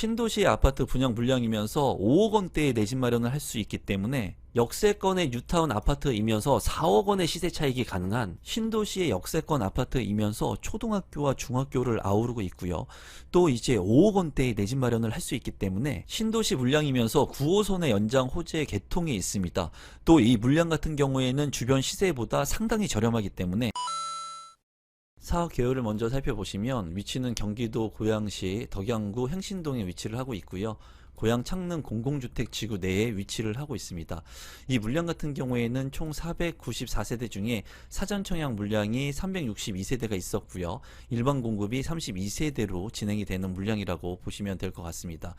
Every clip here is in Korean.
신도시 아파트 분양 물량이면서 5억 원대의 내 집 마련을 할 수 있기 때문에 역세권의 뉴타운 아파트이면서 4억 원의 시세 차익이 가능한 신도시의 역세권 아파트이면서 초등학교와 중학교를 아우르고 있고요. 또 이제 5억 원대의 내 집 마련을 할 수 있기 때문에 신도시 물량이면서 9호선의 연장 호재 개통이 있습니다. 또 이 물량 같은 경우에는 주변 시세보다 상당히 저렴하기 때문에 사업 개요를 먼저 살펴보시면 위치는 경기도 고양시 덕양구 행신동에 위치를 하고 있고요. 고양 창릉 공공주택 지구 내에 위치를 하고 있습니다. 이 물량 같은 경우에는 총 494세대 중에 사전 청약 물량이 362세대가 있었고요. 일반 공급이 32세대로 진행이 되는 물량이라고 보시면 될 것 같습니다.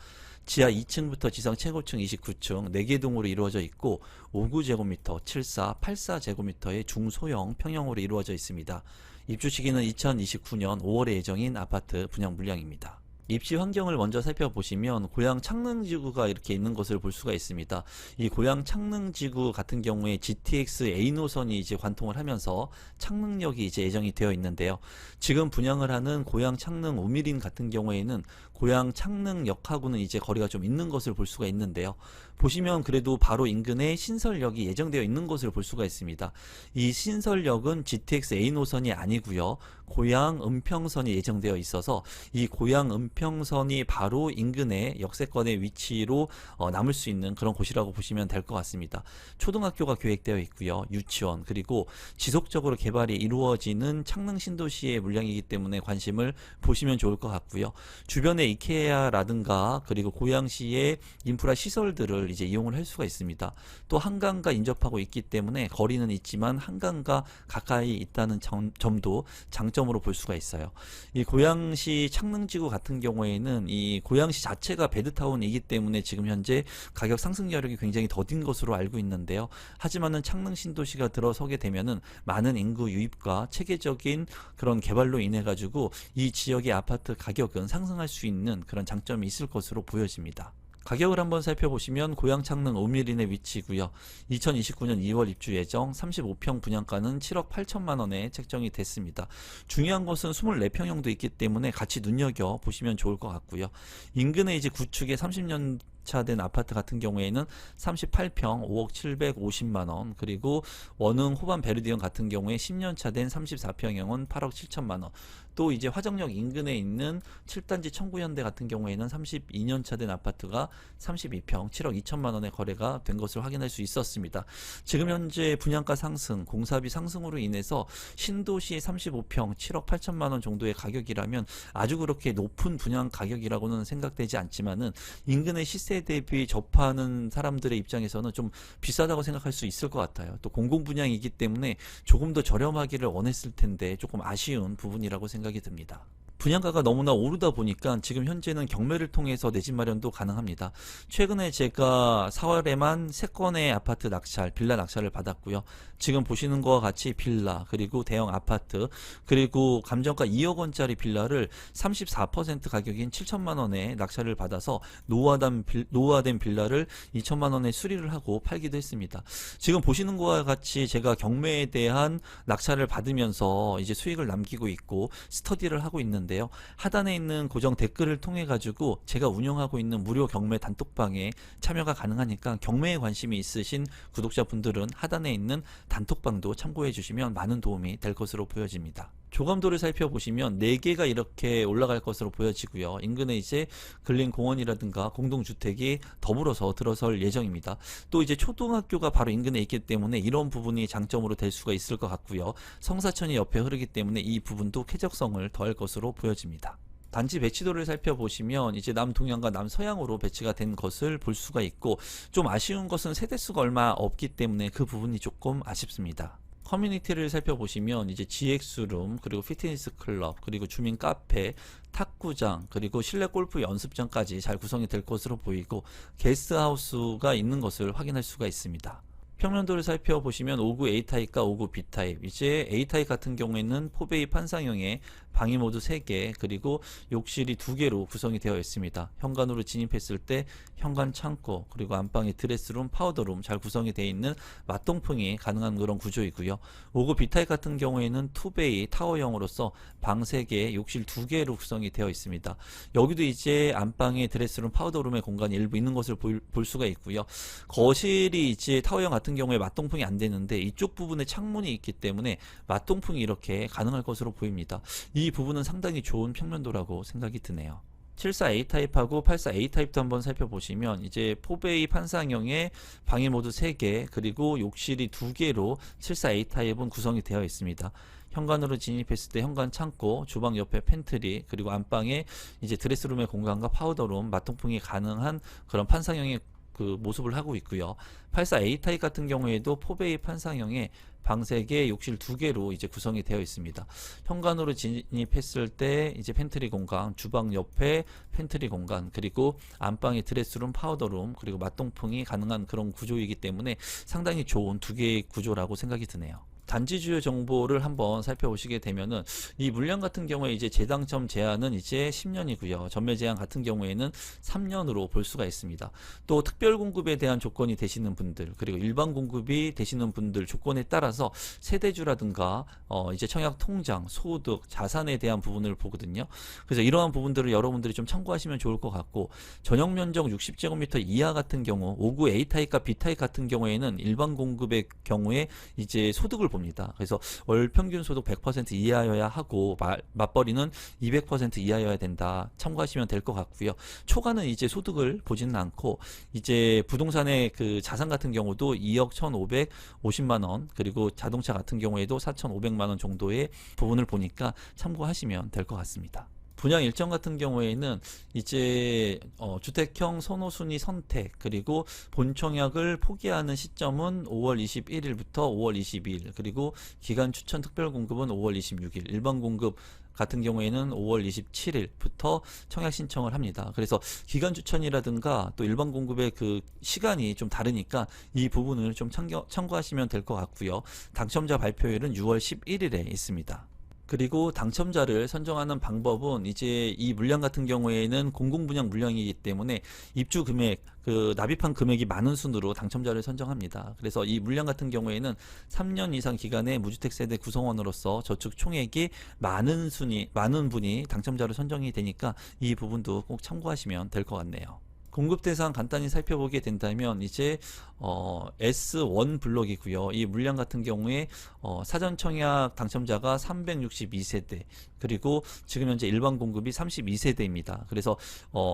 지하 2층부터 지상 최고층 29층 4개 동으로 이루어져 있고 59제곱미터, 74, 84제곱미터의 중소형 평형으로 이루어져 있습니다. 입주 시기는 2029년 5월에 예정인 아파트 분양 물량입니다. 입지 환경을 먼저 살펴보시면 고양 창릉지구가 이렇게 있는 것을 볼 수가 있습니다. 이 고양 창릉지구 같은 경우에 GTX A 노선이 이제 관통을 하면서 창릉역이 이제 예정이 되어 있는데요. 지금 분양을 하는 고양 창릉 오미린 같은 경우에는 고양 창릉역하고는 이제 거리가 좀 있는 것을 볼 수가 있는데요. 보시면 그래도 바로 인근에 신설역이 예정되어 있는 것을 볼 수가 있습니다. 이 신설역은 GTX A 노선이 아니고요. 고양 은평선이 예정되어 있어서 이 고양 은평선이 바로 인근의 역세권의 위치로 남을 수 있는 그런 곳이라고 보시면 될 것 같습니다. 초등학교가 계획되어 있고요. 유치원 그리고 지속적으로 개발이 이루어지는 창릉 신도시의 물량이기 때문에 관심을 보시면 좋을 것 같고요. 주변에 이케아라든가 그리고 고양시의 인프라 시설들을 이제 이용을 할 수가 있습니다. 또 한강과 인접하고 있기 때문에 거리는 있지만 한강과 가까이 있다는 점도 장점으로 볼 수가 있어요. 이 고양시 창릉지구 같은 경우에는 이 고양시 자체가 베드타운이기 때문에 지금 현재 가격 상승 여력이 굉장히 더딘 것으로 알고 있는데요. 하지만은 창릉 신도시가 들어서게 되면은 많은 인구 유입과 체계적인 그런 개발로 인해 가지고 이 지역의 아파트 가격은 상승할 수 있는 그런 장점이 있을 것으로 보여집니다. 가격을 한번 살펴보시면 고양 창릉 오미린의 위치고요. 2029년 2월 입주 예정 35평 분양가는 7억 8천만 원에 책정이 됐습니다. 중요한 것은 24평형도 있기 때문에 같이 눈여겨 보시면 좋을 것 같고요. 인근에 이제 구축에 30년 차 된 아파트 같은 경우에는 38평 5억 750만 원, 그리고 원흥 호반 베르디언 같은 경우에 10년 차 된 34평형은 8억 7천만 원. 또 이제 화정역 인근에 있는 7단지 청구현대 같은 경우에는 32년 차 된 아파트가 32평 7억 2천만 원에 거래가 된 것을 확인할 수 있었습니다. 지금 현재 분양가 상승, 공사비 상승으로 인해서 신도시 35평 7억 8천만 원 정도의 가격이라면 아주 그렇게 높은 분양 가격이라고는 생각되지 않지만은 인근의 시세 대비 접하는 사람들의 입장에서는 좀 비싸다고 생각할 수 있을 것 같아요. 또 공공분양이기 때문에 조금 더 저렴하기를 원했을 텐데 조금 아쉬운 부분이라고 생각이 듭니다. 분양가가 너무나 오르다 보니까 지금 현재는 경매를 통해서 내 집 마련도 가능합니다. 최근에 제가 4월에만 3건의 아파트 낙찰, 빌라 낙찰을 받았고요. 지금 보시는 것과 같이 빌라, 그리고 대형 아파트, 그리고 감정가 2억 원짜리 빌라를 34% 가격인 7천만 원에 낙찰을 받아서 노후화된 빌라를 2천만 원에 수리를 하고 팔기도 했습니다. 지금 보시는 것과 같이 제가 경매에 대한 낙찰을 받으면서 이제 수익을 남기고 있고 스터디를 하고 있는데요. 하단에 있는 고정 댓글을 통해 가지고 제가 운영하고 있는 무료 경매 단톡방에 참여가 가능하니까 경매에 관심이 있으신 구독자분들은 하단에 있는 단톡방도 참고해 주시면 많은 도움이 될 것으로 보여집니다. 조감도를 살펴보시면 4개가 이렇게 올라갈 것으로 보여지고요. 인근에 이제 근린공원이라든가 공동주택이 더불어서 들어설 예정입니다. 또 이제 초등학교가 바로 인근에 있기 때문에 이런 부분이 장점으로 될 수가 있을 것 같고요. 성사천이 옆에 흐르기 때문에 이 부분도 쾌적성을 더할 것으로 보여집니다. 단지 배치도를 살펴보시면 이제 남동향과 남서향으로 배치가 된 것을 볼 수가 있고, 좀 아쉬운 것은 세대수가 얼마 없기 때문에 그 부분이 조금 아쉽습니다. 커뮤니티를 살펴보시면 이제 GX룸, 그리고 피트니스 클럽, 그리고 주민 카페, 탁구장, 그리고 실내 골프 연습장까지 잘 구성이 될 것으로 보이고 게스트하우스가 있는 것을 확인할 수가 있습니다. 평면도를 살펴보시면 59 A타입과 59 B타입, 이제 A타입 같은 경우에는 포베이 판상형의 방이 모두 3개, 그리고 욕실이 2개로 구성이 되어 있습니다. 현관으로 진입했을 때 현관 창고, 그리고 안방에 드레스룸, 파우더룸 잘 구성이 되어 있는 맞동풍이 가능한 그런 구조이고요. 5구 B타입 같은 경우에는 투베이 타워형으로서 방 3개, 욕실 2개로 구성이 되어 있습니다. 여기도 이제 안방에 드레스룸, 파우더룸의 공간이 일부 있는 것을 볼 수가 있고요. 거실이 이제 타워형 같은 경우에 맞동풍이 안 되는데 이쪽 부분에 창문이 있기 때문에 맞동풍이 이렇게 가능할 것으로 보입니다. 이 부분은 상당히 좋은 평면도라고 생각이 드네요. 74A 타입하고 84A 타입도 한번 살펴보시면 이제 포베이 판상형의 방이 모두 3개, 그리고 욕실이 2개로 74A 타입은 구성이 되어 있습니다. 현관으로 진입했을 때 현관 창고, 주방 옆에 팬트리, 그리고 안방에 이제 드레스룸의 공간과 파우더룸, 맞통풍이 가능한 그런 판상형의 그 모습을 하고 있고요. 84A 타입 같은 경우에도 포베이 판상형의 방 3개, 욕실 2개로 이제 구성이 되어 있습니다. 현관으로 진입했을 때 이제 팬트리 공간, 주방 옆에 팬트리 공간, 그리고 안방에 드레스룸, 파우더룸, 그리고 맞동풍이 가능한 그런 구조이기 때문에 상당히 좋은 2개의 구조라고 생각이 드네요. 단지 주요 정보를 한번 살펴보시게 되면은 이 물량 같은 경우에 이제 재당첨 제한은 이제 10년이고요. 전매 제한 같은 경우에는 3년으로 볼 수가 있습니다. 또 특별 공급에 대한 조건이 되시는 분들, 그리고 일반 공급이 되시는 분들 조건에 따라서 세대주라든가 이제 청약 통장, 소득, 자산에 대한 부분을 보거든요. 그래서 이러한 부분들을 여러분들이 좀 참고하시면 좋을 것 같고, 전용 면적 60제곱미터 이하 같은 경우 5구 A 타입과 B 타입 같은 경우에는 일반 공급의 경우에 이제 소득을 봅니다. 그래서 월 평균 소득 100% 이하여야 하고 맞벌이는 200% 이하여야 된다. 참고하시면 될 것 같고요. 초과는 이제 소득을 보지는 않고 이제 부동산의 그 자산 같은 경우도 2억 1,550만 원, 그리고 자동차 같은 경우에도 4,500만 원 정도의 부분을 보니까 참고하시면 될 것 같습니다. 분양 일정 같은 경우에는 이제 주택형 선호순위 선택, 그리고 본청약을 포기하는 시점은 5월 21일부터 5월 22일, 그리고 기간 추천 특별 공급은 5월 26일, 일반 공급 같은 경우에는 5월 27일부터 청약 신청을 합니다. 그래서 기간 추천이라든가 또 일반 공급의 그 시간이 좀 다르니까 이 부분을 좀 참고하시면 될 것 같고요. 당첨자 발표일은 6월 11일에 있습니다. 그리고 당첨자를 선정하는 방법은 이제 이 물량 같은 경우에는 공공분양 물량이기 때문에 입주 금액, 그 납입한 금액이 많은 순으로 당첨자를 선정합니다. 그래서 이 물량 같은 경우에는 3년 이상 기간의 무주택 세대 구성원으로서 저축 총액이 많은 분이 당첨자로 선정이 되니까 이 부분도 꼭 참고하시면 될 것 같네요. 공급 대상 간단히 살펴보게 된다면 이제 S1 블록이고요. 이 물량 같은 경우에 사전 청약 당첨자가 362세대, 그리고 지금 현재 일반 공급이 32세대입니다. 그래서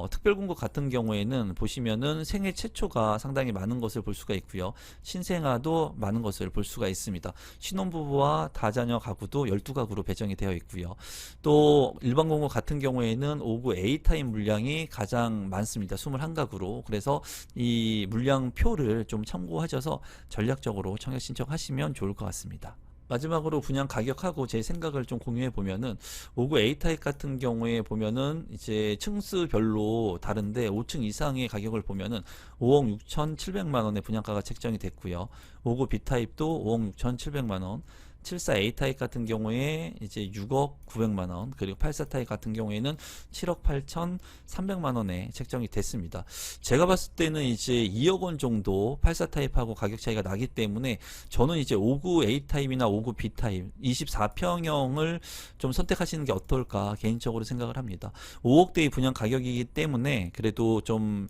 특별 공급 같은 경우에는 보시면은 생애 최초가 상당히 많은 것을 볼 수가 있고요. 신생아도 많은 것을 볼 수가 있습니다. 신혼부부와 다자녀 가구도 12가구로 배정이 되어 있고요. 또 일반 공급 같은 경우에는 5구 A타입 물량이 가장 많습니다. 21가구로. 그래서 이 물량표를 좀 참고하셔서 전략적으로 청약 신청하시면 좋을 것 같습니다. 마지막으로 분양 가격하고 제 생각을 좀 공유해 보면은 5구 A타입 같은 경우에 보면은 이제 층수별로 다른데 5층 이상의 가격을 보면은 5억 6,700만 원의 분양가가 책정이 됐고요. 5구 B타입도 5억 6,700만 원, 74A 타입 같은 경우에 이제 6억 900만 원, 그리고 84 타입 같은 경우에는 7억 8,300만 원에 책정이 됐습니다. 제가 봤을 때는 이제 2억 원 정도 84 타입하고 가격 차이가 나기 때문에 저는 이제 5구 A 타입이나 5구 B 타입 24평형을 좀 선택하시는 게 어떨까 개인적으로 생각을 합니다. 5억대의 분양 가격이기 때문에 그래도 좀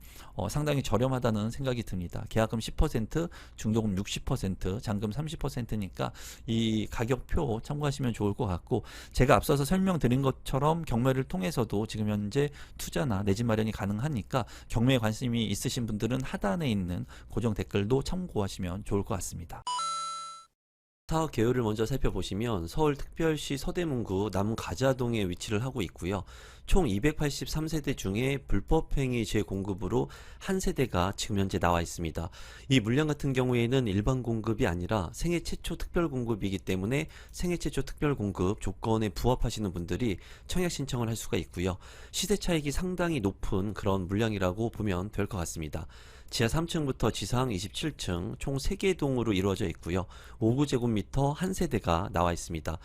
상당히 저렴하다는 생각이 듭니다. 계약금 10%, 중도금 60%, 잔금 30%니까 이 가격표 참고하시면 좋을 것 같고, 제가 앞서서 설명드린 것처럼 경매를 통해서도 지금 현재 투자나 내 집 마련이 가능하니까 경매에 관심이 있으신 분들은 하단에 있는 고정 댓글도 참고하시면 좋을 것 같습니다. 사업 개요를 먼저 살펴보시면 서울특별시 서대문구 남가자동에 위치를 하고 있고요. 총 283세대 중에 불법행위 재공급으로 한 세대가 지금 현재 나와 있습니다. 이 물량 같은 경우에는 일반 공급이 아니라 생애 최초 특별 공급이기 때문에 생애 최초 특별 공급 조건에 부합하시는 분들이 청약 신청을 할 수가 있고요. 시세 차익이 상당히 높은 그런 물량이라고 보면 될 것 같습니다. 지하 3층부터 지상 27층 총 3개 동으로 이루어져 있고요. 5구 제곱미터 한 세대가 나와 있습니다.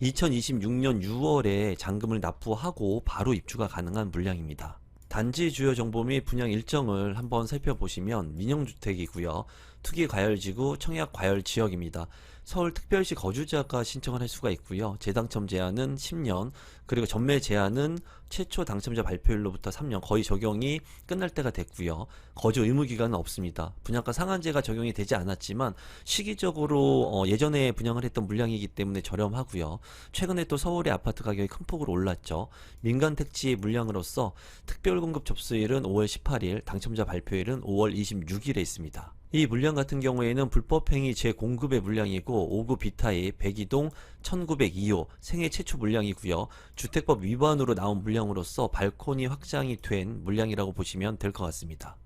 2026년 6월에 잔금을 납부하고 바로 입주가 가능한 물량입니다. 단지 주요 정보 및 분양 일정을 한번 살펴보시면 민영주택이고요. 투기과열지구 청약과열지역입니다. 서울특별시 거주자가 신청을 할 수가 있고요. 재당첨 제한은 10년, 그리고 전매 제한은 최초 당첨자 발표일로부터 3년, 거의 적용이 끝날 때가 됐고요. 거주 의무 기간은 없습니다. 분양가 상한제가 적용이 되지 않았지만 시기적으로 예전에 분양을 했던 물량이기 때문에 저렴하고요. 최근에 또 서울의 아파트 가격이 큰 폭으로 올랐죠. 민간 택지 물량으로서 특별 공급 접수일은 5월 18일, 당첨자 발표일은 5월 26일에 있습니다. 이 물량 같은 경우에는 불법행위 재공급의 물량이고 5구 B타입 102동 1902호 생애 최초 물량이고요. 주택법 위반으로 나온 물량으로서 발코니 확장이 된 물량이라고 보시면 될 것 같습니다.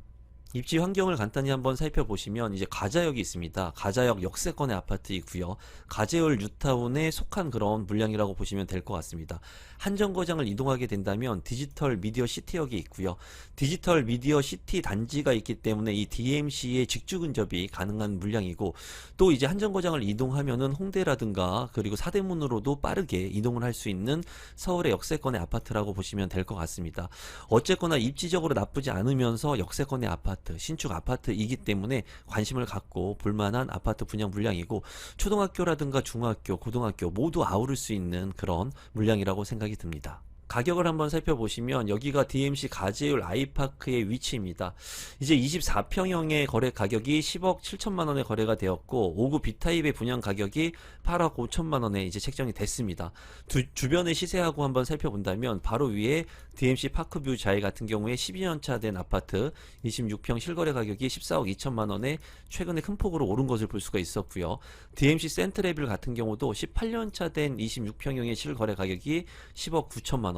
입지 환경을 간단히 한번 살펴보시면 이제 가자역이 있습니다. 가자역 역세권의 아파트이고요. 가재울 뉴타운에 속한 그런 물량이라고 보시면 될 것 같습니다. 한정거장을 이동하게 된다면 디지털 미디어 시티역이 있고요. 디지털 미디어 시티 단지가 있기 때문에 이 DMC의 직주 근접이 가능한 물량이고, 또 이제 한정거장을 이동하면은 홍대라든가 그리고 사대문으로도 빠르게 이동을 할 수 있는 서울의 역세권의 아파트라고 보시면 될 것 같습니다. 어쨌거나 입지적으로 나쁘지 않으면서 역세권의 아파트, 신축 아파트이기 때문에 관심을 갖고 볼만한 아파트 분양 물량이고, 초등학교라든가 중학교, 고등학교 모두 아우를 수 있는 그런 물량이라고 생각이 듭니다. 가격을 한번 살펴보시면 여기가 DMC 가재울 아이파크의 위치입니다. 이제 24평형의 거래 가격이 10억 7천만 원에 거래가 되었고 5구 B타입의 분양 가격이 8억 5천만 원에 이제 책정이 됐습니다. 주변의 시세하고 한번 살펴본다면 바로 위에 DMC 파크뷰 자이 같은 경우에 12년차 된 아파트 26평 실거래 가격이 14억 2천만 원에 최근에 큰 폭으로 오른 것을 볼 수가 있었고요. DMC 센트레빌 같은 경우도 18년차 된 26평형의 실거래 가격이 10억 9천만 원.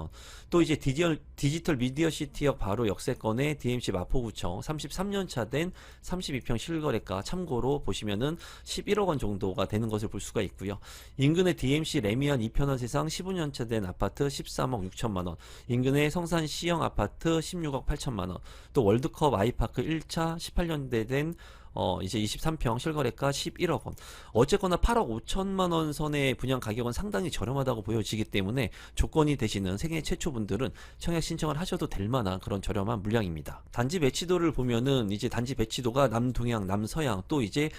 또 이제 디지털 미디어 시티역 바로 역세권의 DMC 마포구청 33년차 된 32평 실거래가 참고로 보시면은 11억 원 정도가 되는 것을 볼 수가 있고요. 인근의 DMC 레미안 이편한 세상 15년차 된 아파트 13억 6천만 원, 인근의 성산 C형 아파트 16억 8천만 원, 또 월드컵 아이파크 1차 18년대 된 이제 23평 실거래가 11억 원. 어쨌거나 8억 5천만 원 선의 분양 가격은 상당히 저렴하다고 보여지기 때문에 조건이 되시는 생애 최초 분들은 청약 신청을 하셔도 될 만한 그런 저렴한 물량입니다. 단지 배치도를 보면은 이제 단지 배치도가 남동향, 남서향, 또 이제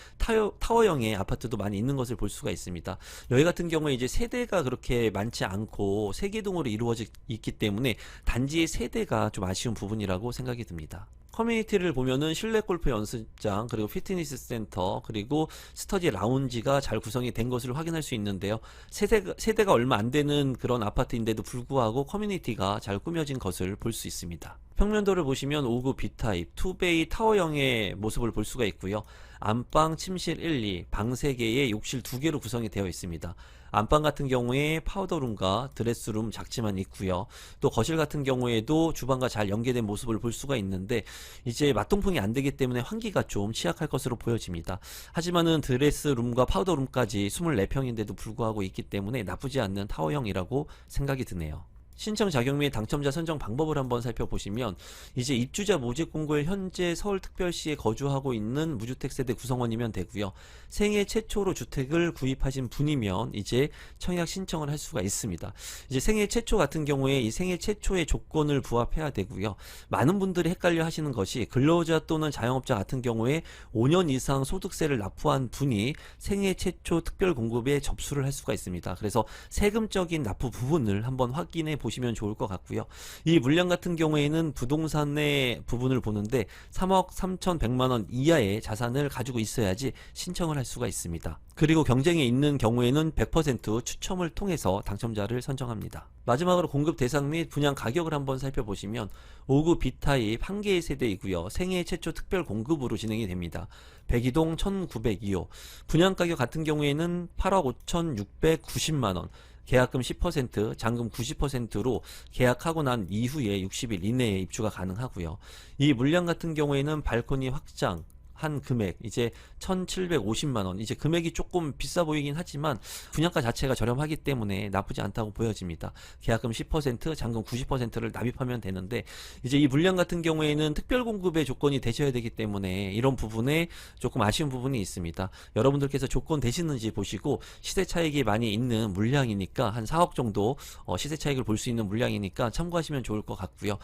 타워형의 아파트도 많이 있는 것을 볼 수가 있습니다. 여기 같은 경우에 이제 세대가 그렇게 많지 않고 세개동으로 이루어져 있기 때문에 단지의 세대가 좀 아쉬운 부분이라고 생각이 듭니다. 커뮤니티를 보면은 실내 골프 연습장, 그리고 피트니스 센터, 그리고 스터디 라운지가 잘 구성이 된 것을 확인할 수 있는데요. 세대가 얼마 안 되는 그런 아파트인데도 불구하고 커뮤니티가 잘 꾸며진 것을 볼 수 있습니다. 평면도를 보시면 5구 B타입, 투베이 타워형의 모습을 볼 수가 있고요. 안방, 침실 1, 2, 방 3개에 욕실 2개로 구성이 되어 있습니다. 안방 같은 경우에 파우더룸과 드레스룸 작지만 있고요. 또 거실 같은 경우에도 주방과 잘 연계된 모습을 볼 수가 있는데 이제 맞통풍이 안 되기 때문에 환기가 좀 취약할 것으로 보여집니다. 하지만은 드레스룸과 파우더룸까지 24평인데도 불구하고 있기 때문에 나쁘지 않는 타워형이라고 생각이 드네요. 신청 자격 및 당첨자 선정 방법을 한번 살펴보시면 이제 입주자 모집 공고일 현재 서울특별시에 거주하고 있는 무주택 세대 구성원이면 되고요. 생애 최초로 주택을 구입하신 분이면 이제 청약 신청을 할 수가 있습니다. 이제 생애 최초 같은 경우에 이 생애 최초의 조건을 부합해야 되고요. 많은 분들이 헷갈려 하시는 것이 근로자 또는 자영업자 같은 경우에 5년 이상 소득세를 납부한 분이 생애 최초 특별 공급에 접수를 할 수가 있습니다. 그래서 세금적인 납부 부분을 한번 확인해 보시면 좋을 것 같고요. 이 물량 같은 경우에는 부동산의 부분을 보는데 3억 3,100만 원 이하의 자산을 가지고 있어야지 신청을 할 수가 있습니다. 그리고 경쟁에 있는 경우에는 100% 추첨을 통해서 당첨자를 선정합니다. 마지막으로 공급 대상 및 분양 가격을 한번 살펴보시면 5구 B타입 1개의 세대이고요. 생애 최초 특별 공급으로 진행이 됩니다. 102동 1902호. 분양 가격 같은 경우에는 8억 5,690만 원. 계약금 10%, 잔금 90%로 계약하고 난 이후에 60일 이내에 입주가 가능하고요. 이 물량 같은 경우에는 발코니 확장, 한 금액 이제 1,750만 원. 이제 금액이 조금 비싸 보이긴 하지만 분양가 자체가 저렴하기 때문에 나쁘지 않다고 보여집니다. 계약금 10%, 잔금 90%를 납입하면 되는데 이제 이 물량 같은 경우에는 특별 공급의 조건이 되셔야 되기 때문에 이런 부분에 조금 아쉬운 부분이 있습니다. 여러분들께서 조건 되시는지 보시고 시세 차익이 많이 있는 물량이니까 한 4억 정도 시세 차익을 볼 수 있는 물량이니까 참고하시면 좋을 것 같고요.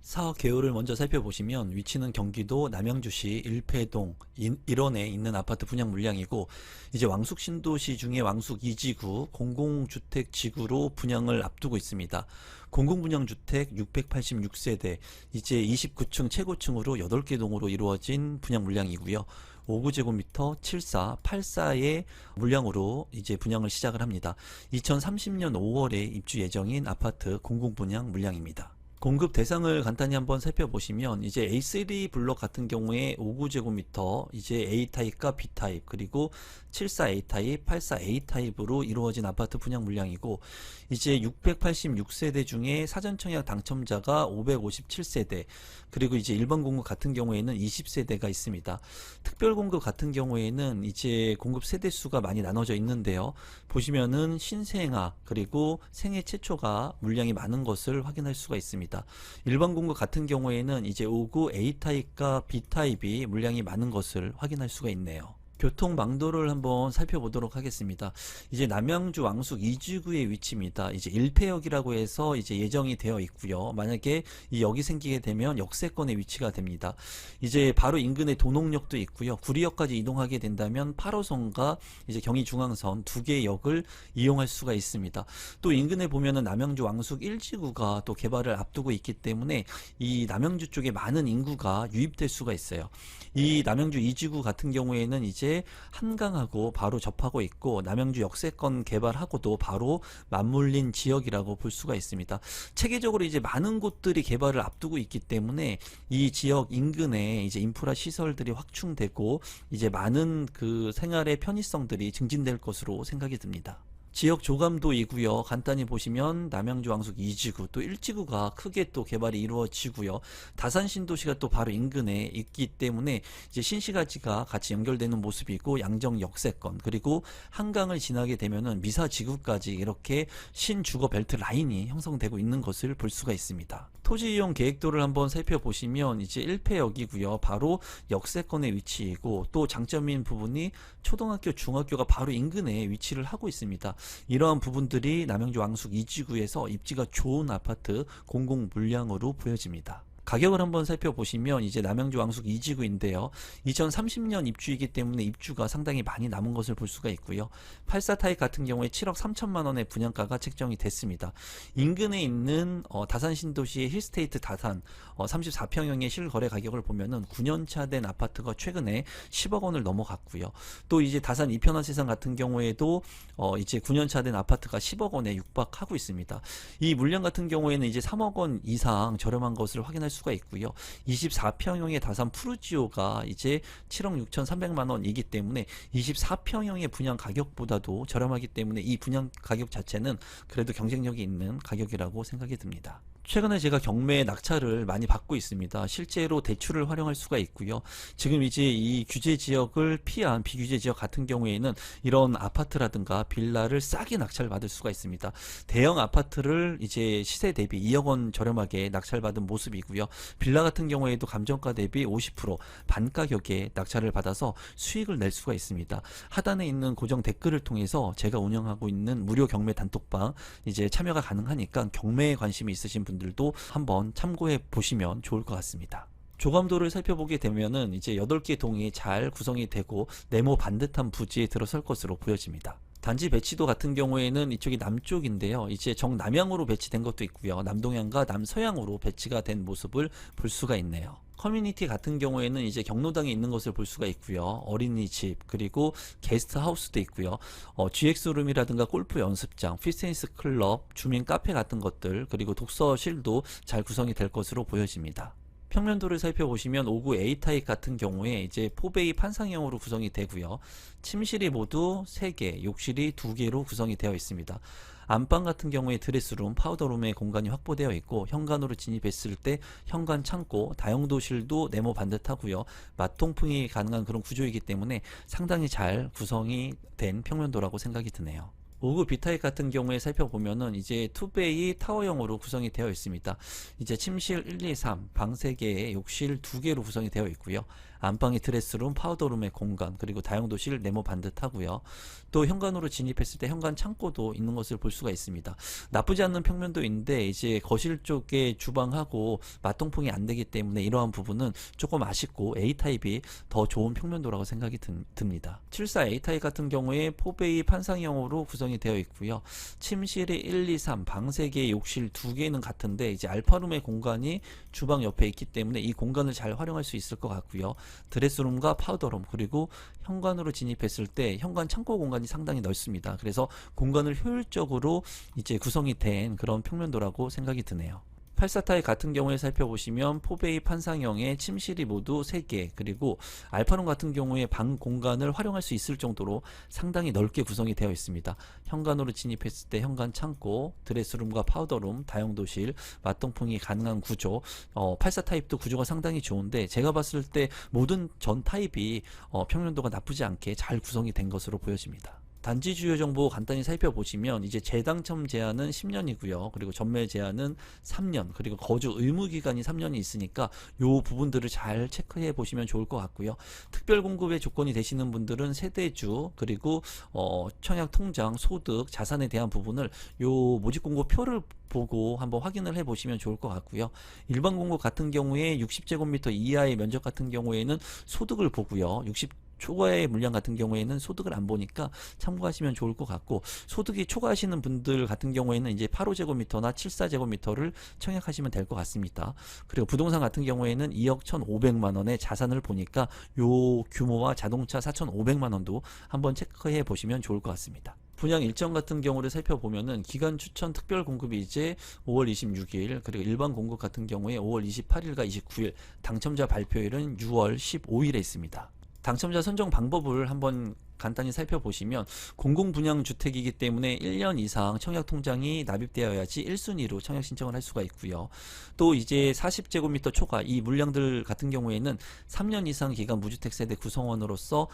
사업 개요를 먼저 살펴보시면 위치는 경기도 남양주시 일패동 일원에 있는 아파트 분양 물량이고 이제 왕숙 신도시 중에 왕숙 2지구 공공주택 지구로 분양을 앞두고 있습니다. 공공분양주택 686세대 이제 29층 최고층으로 8개 동으로 이루어진 분양 물량이고요. 5구제곱미터 74, 84의 물량으로 이제 분양을 시작을 합니다. 2030년 5월에 입주 예정인 아파트 공공분양 물량입니다. 공급 대상을 간단히 한번 살펴보시면 이제 A3 블록 같은 경우에 5구제곱미터 이제 A타입과 B타입 그리고 74A타입, 84A타입으로 이루어진 아파트 분양 물량이고 이제 686세대 중에 사전청약 당첨자가 557세대 그리고 이제 일반 공급 같은 경우에는 20세대가 있습니다. 특별 공급 같은 경우에는 이제 공급 세대 수가 많이 나눠져 있는데요. 보시면은 신생아 그리고 생애 최초가 물량이 많은 것을 확인할 수가 있습니다. 일반 공급 같은 경우에는 이제 5구 A타입과 B타입이 물량이 많은 것을 확인할 수가 있네요. 교통 망도를 한번 살펴보도록 하겠습니다. 이제 남양주 왕숙 2지구의 위치입니다. 이제 1폐역이라고 해서 이제 예정이 되어 있고요. 만약에 이 역이 생기게 되면 역세권의 위치가 됩니다. 이제 바로 인근에 도농역도 있고요. 구리역까지 이동하게 된다면 8호선과 이제 경의중앙선 두 개의 역을 이용할 수가 있습니다. 또 인근에 보면은 남양주 왕숙 1지구가 또 개발을 앞두고 있기 때문에 이 남양주 쪽에 많은 인구가 유입될 수가 있어요. 이 남양주 2지구 같은 경우에는 이제 한강하고 바로 접하고 있고 남양주 역세권 개발하고도 바로 맞물린 지역이라고 볼 수가 있습니다. 체계적으로 이제 많은 곳들이 개발을 앞두고 있기 때문에 이 지역 인근에 이제 인프라 시설들이 확충되고 이제 많은 그 생활의 편의성들이 증진될 것으로 생각이 듭니다. 지역 조감도이고요. 간단히 보시면 남양주 왕숙 2지구 또 1지구가 크게 또 개발이 이루어지고요. 다산 신도시가 또 바로 인근에 있기 때문에 이제 신시가지가 같이 연결되는 모습이고 양정 역세권 그리고 한강을 지나게 되면은 미사지구까지 이렇게 신주거 벨트 라인이 형성되고 있는 것을 볼 수가 있습니다. 토지 이용 계획도를 한번 살펴보시면 이제 1폐역이고요. 바로 역세권의 위치이고 또 장점인 부분이 초등학교, 중학교가 바로 인근에 위치를 하고 있습니다. 이러한 부분들이 남양주 왕숙 2지구에서 입지가 좋은 아파트 공공 물량으로 보여집니다. 가격을 한번 살펴보시면 이제 남양주 왕숙 2지구인데요. 2030년 입주이기 때문에 입주가 상당히 많이 남은 것을 볼 수가 있고요. 84타입 같은 경우에 7억 3천만 원의 분양가가 책정이 됐습니다. 인근에 있는 다산 신도시의 힐스테이트 다산 34평형의 실거래 가격을 보면은 9년차 된 아파트가 최근에 10억 원을 넘어갔고요. 또 이제 다산 이편한 세상 같은 경우에도 이제 9년차 된 아파트가 10억 원에 육박하고 있습니다. 이 물량 같은 경우에는 이제 3억 원 이상 저렴한 것을 확인할 수가 있고요. 24평형의 다산 푸르지오가 이제 7억 6,300만 원이기 때문에 24평형의 분양 가격보다도 저렴하기 때문에 이 분양 가격 자체는 그래도 경쟁력이 있는 가격이라고 생각이 듭니다. 최근에 제가 경매에 낙찰을 많이 받고 있습니다. 실제로 대출을 활용할 수가 있고요. 지금 이제 이 규제 지역을 피한 비규제 지역 같은 경우에는 이런 아파트라든가 빌라를 싸게 낙찰받을 수가 있습니다. 대형 아파트를 이제 시세 대비 2억 원 저렴하게 낙찰받은 모습이고요. 빌라 같은 경우에도 감정가 대비 50% 반가격에 낙찰을 받아서 수익을 낼 수가 있습니다. 하단에 있는 고정 댓글을 통해서 제가 운영하고 있는 무료 경매 단톡방 이제 참여가 가능하니까 경매에 관심이 있으신 분들도 한번 참고해 보시면 좋을 것 같습니다. 조감도를 살펴보게 되면은 이제 8개 동이 잘 구성이 되고 네모 반듯한 부지에 들어설 것으로 보여집니다. 단지 배치도 같은 경우에는 이쪽이 남쪽인데요. 이제 정남향으로 배치된 것도 있고요. 남동향과 남서향으로 배치가 된 모습을 볼 수가 있네요. 커뮤니티 같은 경우에는 이제 경로당에 있는 것을 볼 수가 있고요. 어린이집 그리고 게스트하우스도 있고요. GX룸이라든가 골프 연습장, 피트니스 클럽, 주민 카페 같은 것들 그리고 독서실도 잘 구성이 될 것으로 보여집니다. 평면도를 살펴보시면 5구 A타입 같은 경우에 이제 포베이 판상형으로 구성이 되고요. 침실이 모두 3개, 욕실이 2개로 구성이 되어 있습니다. 안방 같은 경우에 드레스룸, 파우더룸의 공간이 확보되어 있고 현관으로 진입했을 때 현관 창고, 다용도실도 네모 반듯하고요. 맞통풍이 가능한 그런 구조이기 때문에 상당히 잘 구성이 된 평면도라고 생각이 드네요. 5구 B타입 같은 경우에 살펴보면은 이제 투베이 타워형으로 구성이 되어 있습니다. 이제 침실 1, 2, 3, 방 3개에 욕실 2개로 구성이 되어 있고요. 안방이 드레스룸, 파우더룸의 공간, 그리고 다용도실 네모 반듯하고요. 또 현관으로 진입했을 때 현관 창고도 있는 것을 볼 수가 있습니다. 나쁘지 않는 평면도인데 이제 거실 쪽에 주방하고 맞통풍이 안 되기 때문에 이러한 부분은 조금 아쉽고 A타입이 더 좋은 평면도라고 생각이 듭니다. 74 A타입 같은 경우에 포베이 판상형으로 구성이 되어 있고요. 침실이 1, 2, 3, 방 3개, 욕실 2개는 같은데 이제 알파룸의 공간이 주방 옆에 있기 때문에 이 공간을 잘 활용할 수 있을 것 같고요. 드레스룸과 파우더룸 그리고 현관으로 진입했을 때 현관 창고 공간이 상당히 넓습니다. 그래서 공간을 효율적으로 이제 구성이 된 그런 평면도라고 생각이 드네요. 84타입 같은 경우에 살펴보시면 포베이 판상형의 침실이 모두 3개 그리고 알파룸 같은 경우에 방 공간을 활용할 수 있을 정도로 상당히 넓게 구성이 되어 있습니다. 현관으로 진입했을 때 현관 창고, 드레스룸과 파우더룸, 다용도실, 맞통풍이 가능한 구조 84타입도 구조가 상당히 좋은데 제가 봤을 때 모든 전 타입이 평면도가 나쁘지 않게 잘 구성이 된 것으로 보여집니다. 단지 주요 정보 간단히 살펴보시면 이제 재당첨 제한은 10년이고요. 그리고 전매 제한은 3년, 그리고 거주 의무 기간이 3년이 있으니까 요 부분들을 잘 체크해 보시면 좋을 것 같고요. 특별 공급의 조건이 되시는 분들은 세대주, 그리고 청약 통장, 소득, 자산에 대한 부분을 요 모집 공고 표를 보고 한번 확인을 해 보시면 좋을 것 같고요. 일반 공급 같은 경우에 60제곱미터 이하의 면적 같은 경우에는 소득을 보고요. 60 초과의 물량 같은 경우에는 소득을 안 보니까 참고하시면 좋을 것 같고, 소득이 초과하시는 분들 같은 경우에는 이제 85제곱미터나 74제곱미터를 청약하시면 될 것 같습니다. 그리고 부동산 같은 경우에는 2억 1,500만원의 자산을 보니까 요 규모와 자동차 4,500만원도 한번 체크해 보시면 좋을 것 같습니다. 분양 일정 같은 경우를 살펴보면은 기간 추천 특별 공급이 이제 5월 26일, 그리고 일반 공급 같은 경우에 5월 28일과 29일, 당첨자 발표일은 6월 15일에 있습니다. 당첨자 선정 방법을 한번 간단히 살펴보시면 공공분양주택이기 때문에 1년 이상 청약통장이 납입되어야지 1순위로 청약 신청을 할 수가 있고요. 또 이제 40제곱미터 초과 이 물량들 같은 경우에는 3년 이상 기간 무주택 세대 구성원으로서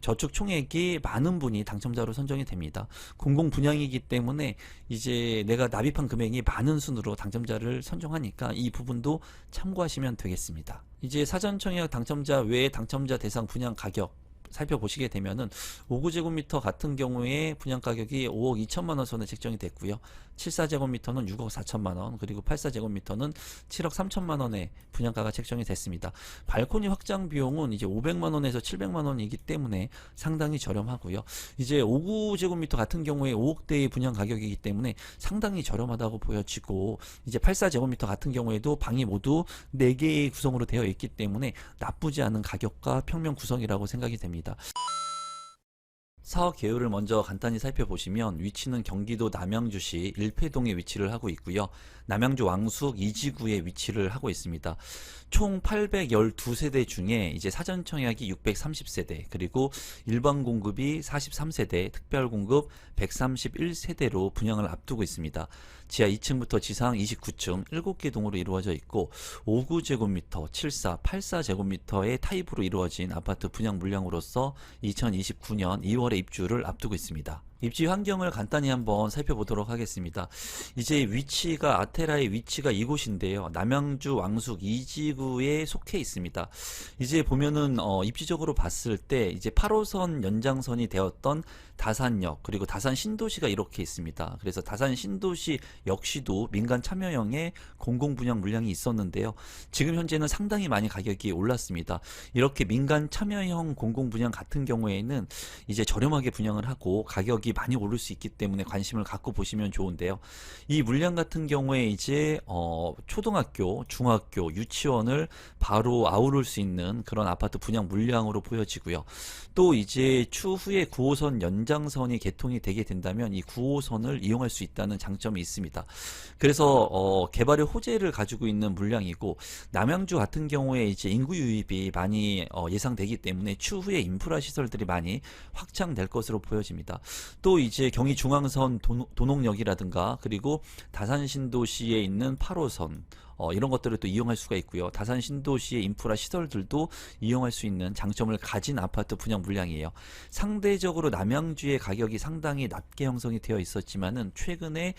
저축 총액이 많은 분이 당첨자로 선정이 됩니다. 공공분양이기 때문에 이제 내가 납입한 금액이 많은 순으로 당첨자를 선정하니까 이 부분도 참고하시면 되겠습니다. 이제 사전청약 당첨자 외에 당첨자 대상 분양 가격 살펴보시게 되면은 5구제곱미터 같은 경우에 분양가격이 5억 2천만원 선에 책정이 됐고요. 74제곱미터는 6억 4천만원, 그리고 84제곱미터는 7억 3천만원의 분양가가 책정이 됐습니다. 발코니 확장 비용은 이제 500만원에서 700만원이기 때문에 상당히 저렴하고요. 이제 5구제곱미터 같은 경우에 5억대의 분양 가격이기 때문에 상당히 저렴하다고 보여지고, 이제 84제곱미터 같은 경우에도 방이 모두 4개의 구성으로 되어 있기 때문에 나쁘지 않은 가격과 평면 구성이라고 생각이 됩니다. 사업 개요를 먼저 간단히 살펴보시면 위치는 경기도 남양주시 일패동에 위치를 하고 있고요. 남양주 왕숙 2지구에 위치를 하고 있습니다. 총 812세대 중에 이제 사전 청약이 630세대, 그리고 일반 공급이 43세대, 특별 공급 131세대로 분양을 앞두고 있습니다. 지하 2층부터 지상 29층 7개 동으로 이루어져 있고 5구제곱미터, 74, 84제곱미터의 타입으로 이루어진 아파트 분양 물량으로서 2029년 2월에 입주를 앞두고 있습니다. 입지 환경을 간단히 한번 살펴보도록 하겠습니다. 이제 위치가 아테라의 위치가 이곳인데요. 남양주 왕숙 2지구에 속해 있습니다. 이제 보면은 입지적으로 봤을 때 이제 8호선 연장선이 되었던 다산역, 그리고 다산 신도시가 이렇게 있습니다. 그래서 다산 신도시 역시도 민간 참여형의 공공분양 물량이 있었는데요. 지금 현재는 상당히 많이 가격이 올랐습니다. 이렇게 민간 참여형 공공분양 같은 경우에는 이제 저렴하게 분양을 하고 가격이 가격이 많이 오를 수 있기 때문에 관심을 갖고 보시면 좋은데요. 이 물량 같은 경우에 이제 초등학교, 중학교, 유치원을 바로 아우를 수 있는 그런 아파트 분양 물량으로 보여지고요. 또 이제 추후에 9호선 연장선이 개통이 되게 된다면 이 9호선을 이용할 수 있다는 장점이 있습니다. 그래서 개발의 호재를 가지고 있는 물량이고, 남양주 같은 경우에 이제 인구 유입이 많이 예상되기 때문에 추후에 인프라 시설들이 많이 확장될 것으로 보여집니다. 또 이제 경의중앙선 도농역이라든가 그리고 다산 신도시에 있는 8호선 이런 것들을 또 이용할 수가 있고요. 다산 신도시의 인프라 시설들도 이용할 수 있는 장점을 가진 아파트 분양 물량이에요. 상대적으로 남양주의 가격이 상당히 낮게 형성이 되어 있었지만은 최근에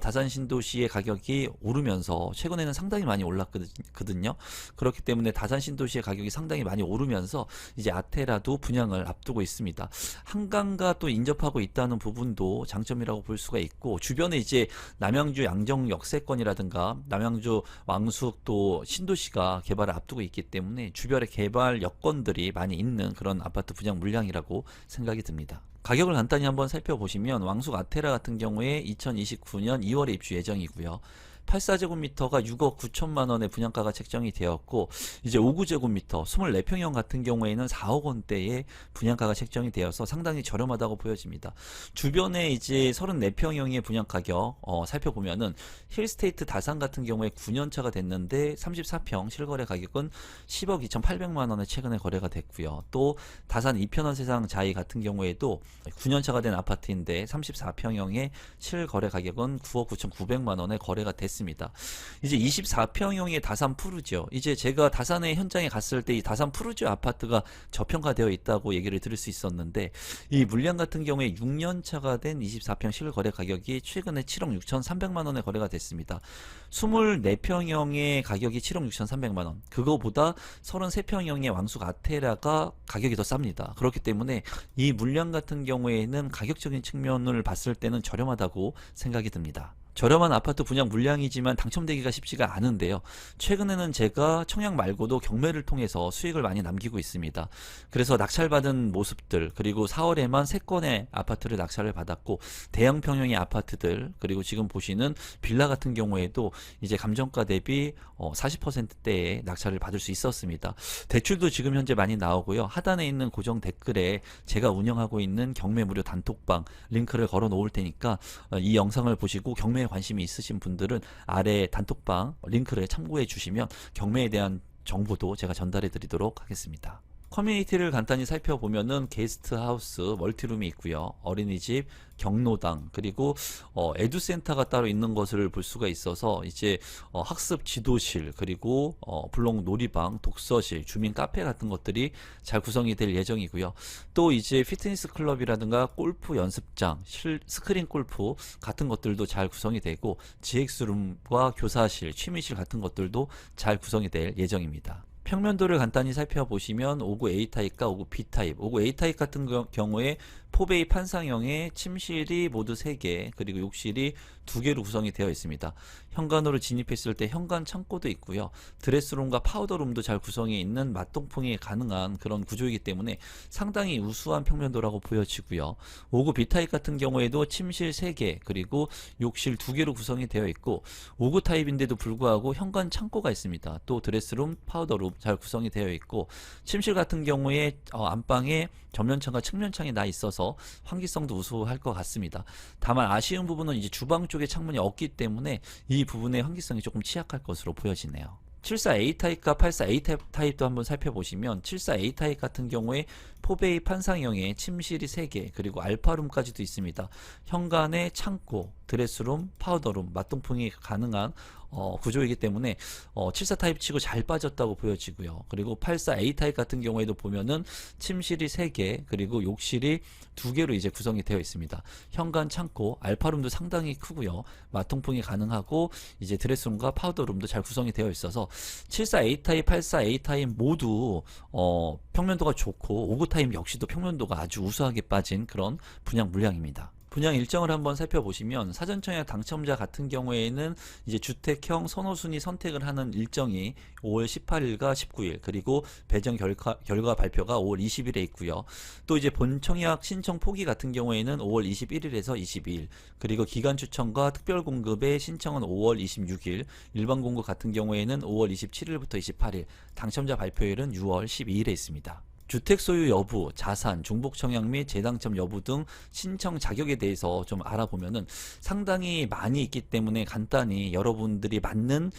다산 신도시의 가격이 오르면서 최근에는 상당히 많이 올랐거든요. 그렇기 때문에 다산 신도시의 가격이 상당히 많이 오르면서 이제 아테라도 분양을 앞두고 있습니다. 한강과 또 인접하고 있다는 부분도 장점이라고 볼 수가 있고, 주변에 이제 남양주 양정 역세권이라든가 남양주 왕숙 또 신도시가 개발을 앞두고 있기 때문에 주변에 개발 여건들이 많이 있는 그런 아파트 분양 물량이라고 생각이 듭니다. 가격을 간단히 한번 살펴보시면 왕숙 아테라 같은 경우에 2029년 2월에 입주 예정이고요. 84제곱미터가 6억 9천만 원의 분양가가 책정이 되었고, 이제 59제곱미터 24평형 같은 경우에는 4억 원대의 분양가가 책정이 되어서 상당히 저렴하다고 보여집니다. 주변에 이제 34평형의 분양 가격 살펴보면은 힐스테이트 다산 같은 경우에 9년차가 됐는데 34평 실거래 가격은 10억 2,800만 원에 최근에 거래가 됐고요. 또 다산 이편원 세상 자이 같은 경우에도 9년차가 된 아파트인데 34평형의 실거래 가격은 9억 9,900만 원에 거래가 됐습니다. 이제 24평형의 다산 푸르지오, 이제 제가 다산의 현장에 갔을 때 이 다산 푸르지오 아파트가 저평가되어 있다고 얘기를 들을 수 있었는데, 이 물량 같은 경우에 6년차가 된 24평 실거래 가격이 최근에 7억 6,300만 원에 거래가 됐습니다. 24평형의 가격이 7억 6,300만 원, 그거보다 33평형의 왕숙 아테라가 가격이 더 쌉니다. 그렇기 때문에 이 물량 같은 경우에는 가격적인 측면을 봤을 때는 저렴하다고 생각이 듭니다. 저렴한 아파트 분양 물량이지만 당첨되기가 쉽지가 않은데요. 최근에는 제가 청약 말고도 경매를 통해서 수익을 많이 남기고 있습니다. 그래서 낙찰받은 모습들, 그리고 4월에만 3건의 아파트를 낙찰을 받았고, 대형 평형의 아파트들, 그리고 지금 보시는 빌라 같은 경우에도 이제 감정가 대비 40%대의 낙찰을 받을 수 있었습니다. 대출도 지금 현재 많이 나오고요. 하단에 있는 고정 댓글에 제가 운영하고 있는 경매 무료 단톡방 링크를 걸어 놓을 테니까 이 영상을 보시고 경매에 관심이 있으신 분들은 아래 단톡방 링크를 참고해 주시면 경매에 대한 정보도 제가 전달해 드리도록 하겠습니다. 커뮤니티를 간단히 살펴보면은 게스트하우스, 멀티룸이 있고요. 어린이집, 경로당, 그리고 에듀센터가 따로 있는 것을 볼 수가 있어서 이제 학습 지도실, 그리고 블록 놀이방, 독서실, 주민 카페 같은 것들이 잘 구성이 될 예정이고요. 또 이제 피트니스 클럽이라든가 골프 연습장, 스크린 골프 같은 것들도 잘 구성이 되고, GX룸과 교사실, 취미실 같은 것들도 잘 구성이 될 예정입니다. 평면도를 간단히 살펴보시면 59 A타입과 59 B타입, 59 A타입 같은 경우에 포베이 판상형의 침실이 모두 3개, 그리고 욕실이 2개로 구성이 되어 있습니다. 현관으로 진입했을 때 현관 창고도 있고요. 드레스룸과 파우더룸도 잘 구성이 있는 맞동풍이 가능한 그런 구조이기 때문에 상당히 우수한 평면도라고 보여지고요. 59 B타입 같은 경우에도 침실 3개, 그리고 욕실 2개로 구성이 되어 있고, 59 타입인데도 불구하고 현관 창고가 있습니다. 또 드레스룸, 파우더룸 잘 구성이 되어 있고, 침실 같은 경우에 안방에 전면창과 측면창이 나 있어서 환기성도 우수할 것 같습니다. 다만 아쉬운 부분은 이제 주방 쪽에 창문이 없기 때문에 이 부분의 환기성이 조금 취약할 것으로 보여지네요. 74A타입과 84A타입도 한번 살펴보시면, 74A타입 같은 경우에 포베이 판상형의 침실이 3개, 그리고 알파룸까지도 있습니다. 현관에 창고, 드레스룸, 파우더룸, 맞동풍이 가능한 구조이기 때문에 74타입 치고 잘 빠졌다고 보여지고요. 그리고 84A타입 같은 경우에도 보면은 침실이 3개, 그리고 욕실이 2개로 이제 구성이 되어 있습니다. 현관 창고, 알파룸도 상당히 크고요. 맞통풍이 가능하고 이제 드레스룸과 파우더룸도 잘 구성이 되어 있어서 74A타입, 84A타입 모두 평면도가 좋고, 59타입 역시도 평면도가 아주 우수하게 빠진 그런 분양 물량입니다. 분양 일정을 한번 살펴보시면 사전 청약 당첨자 같은 경우에는 이제 주택형 선호순위 선택을 하는 일정이 5월 18일과 19일, 그리고 배정 결과 발표가 5월 20일에 있고요. 또 이제 본 청약 신청 포기 같은 경우에는 5월 21일에서 22일, 그리고 기간 추천과 특별 공급의 신청은 5월 26일, 일반 공급 같은 경우에는 5월 27일부터 28일, 당첨자 발표일은 6월 12일에 있습니다. 주택 소유 여부, 자산, 중복 청약 및 재당첨 여부 등 신청 자격에 대해서 좀 알아보면은 상당히 많이 있기 때문에 간단히 여러분들이 맞는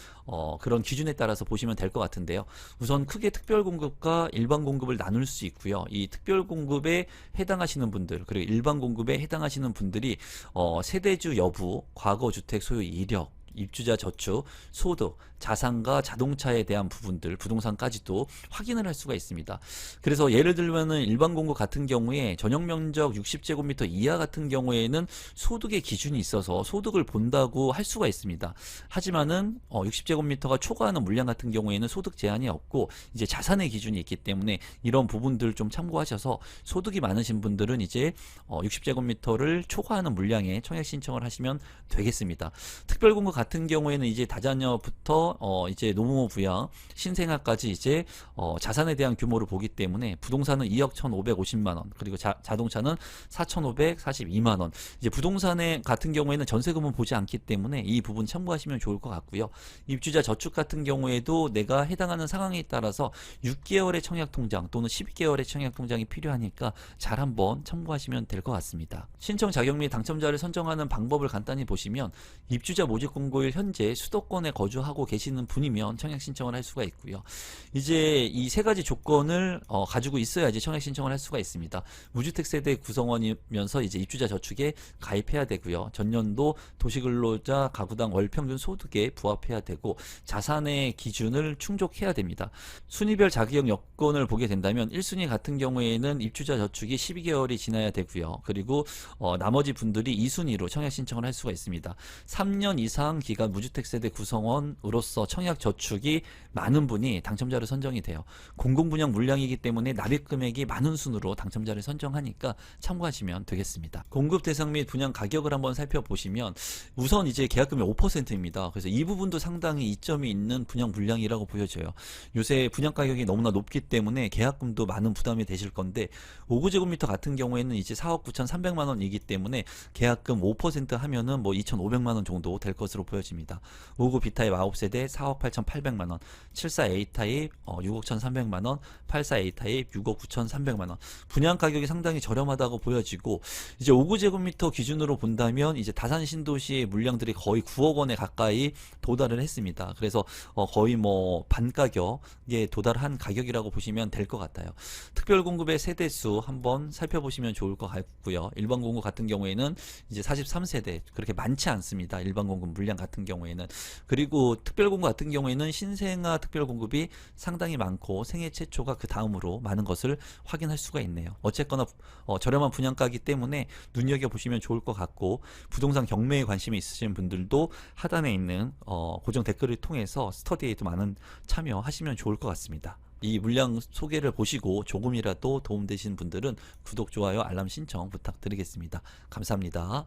그런 기준에 따라서 보시면 될 것 같은데요. 우선 크게 특별 공급과 일반 공급을 나눌 수 있고요. 이 특별 공급에 해당하시는 분들, 그리고 일반 공급에 해당하시는 분들이 세대주 여부, 과거 주택 소유 이력, 입주자 저축, 소득, 자산과 자동차에 대한 부분들, 부동산까지도 확인을 할 수가 있습니다. 그래서 예를 들면은 일반 공급 같은 경우에 전용 면적 60제곱미터 이하 같은 경우에는 소득의 기준이 있어서 소득을 본다고 할 수가 있습니다. 하지만은 60제곱미터가 초과하는 물량 같은 경우에는 소득 제한이 없고 이제 자산의 기준이 있기 때문에 이런 부분들 좀 참고하셔서 소득이 많으신 분들은 이제 60제곱미터를 초과하는 물량에 청약 신청을 하시면 되겠습니다. 특별 공급 같은 경우에는 이제 다자녀부터 이제 노모 부양, 신생아까지 이제 자산에 대한 규모를 보기 때문에 부동산은 2억 1,550만 원, 그리고 자동차는 4,542만 원. 이제 부동산에 같은 경우에는 전세금은 보지 않기 때문에 이 부분 참고하시면 좋을 것 같고요. 입주자 저축 같은 경우에도 내가 해당하는 상황에 따라서 6개월의 청약 통장 또는 12개월의 청약 통장이 필요하니까 잘 한번 참고하시면 될 것 같습니다. 신청 자격 및 당첨자를 선정하는 방법을 간단히 보시면 입주자 모집 공고일 현재 수도권에 거주하고 계시는 분이면 청약 신청을 할 수가 있고요. 이제 이 세 가지 조건을 가지고 있어야지 청약 신청을 할 수가 있습니다. 무주택 세대 구성원이면서 이제 입주자 저축에 가입해야 되고요. 전년도 도시근로자 가구당 월 평균 소득에 부합해야 되고 자산의 기준을 충족해야 됩니다. 순위별 자격 여건을 보게 된다면 1순위 같은 경우에는 입주자 저축이 12개월이 지나야 되고요. 그리고 나머지 분들이 2순위로 청약 신청을 할 수가 있습니다. 3년 이상 기간 무주택 세대 구성원으로서 청약 저축이 많은 분이 당첨자로 선정이 돼요. 공공분양 물량이기 때문에 납입 금액이 많은 순으로 당첨자를 선정하니까 참고하시면 되겠습니다. 공급 대상 및 분양 가격을 한번 살펴보시면 우선 이제 계약금이 5%입니다. 그래서 이 부분도 상당히 이점이 있는 분양 물량이라고 보여져요. 요새 분양 가격이 너무나 높기 때문에 계약금도 많은 부담이 되실 건데 5구제곱미터 같은 경우에는 이제 4억 9,300만 원이기 때문에 계약금 5% 하면은 뭐 2,500만 원 정도 될 것으로 보여집니다. 5구 B타입 9세대 4억 8,800만 원, 74 A타입 6억 1,300만 원, 84 A타입 6억 9,300만 원. 분양 가격이 상당히 저렴하다고 보여지고 이제 5구제곱미터 기준으로 본다면 이제 다산 신도시의 물량들이 거의 9억 원에 가까이 도달을 했습니다. 그래서 거의 뭐 반 가격에 도달한 가격이라고 보시면 될 것 같아요. 특별 공급의 세대수 한번 살펴보시면 좋을 것 같고요. 일반 공급 같은 경우에는 이제 43세대 그렇게 많지 않습니다. 일반 공급 물량 같은 경우에는. 그리고 특별 공급 같은 경우에는 신생아 특별 공급이 상당히 많고 생애 최초가 그 다음으로 많은 것을 확인할 수가 있네요. 어쨌거나 저렴한 분양가이기 때문에 눈여겨보시면 좋을 것 같고 부동산 경매에 관심이 있으신 분들도 하단에 있는 고정 댓글을 통해서 스터디에도 많은 참여하시면 좋을 것 같습니다. 이 물량 소개를 보시고 조금이라도 도움되신 분들은 구독, 좋아요, 알람 신청 부탁드리겠습니다. 감사합니다.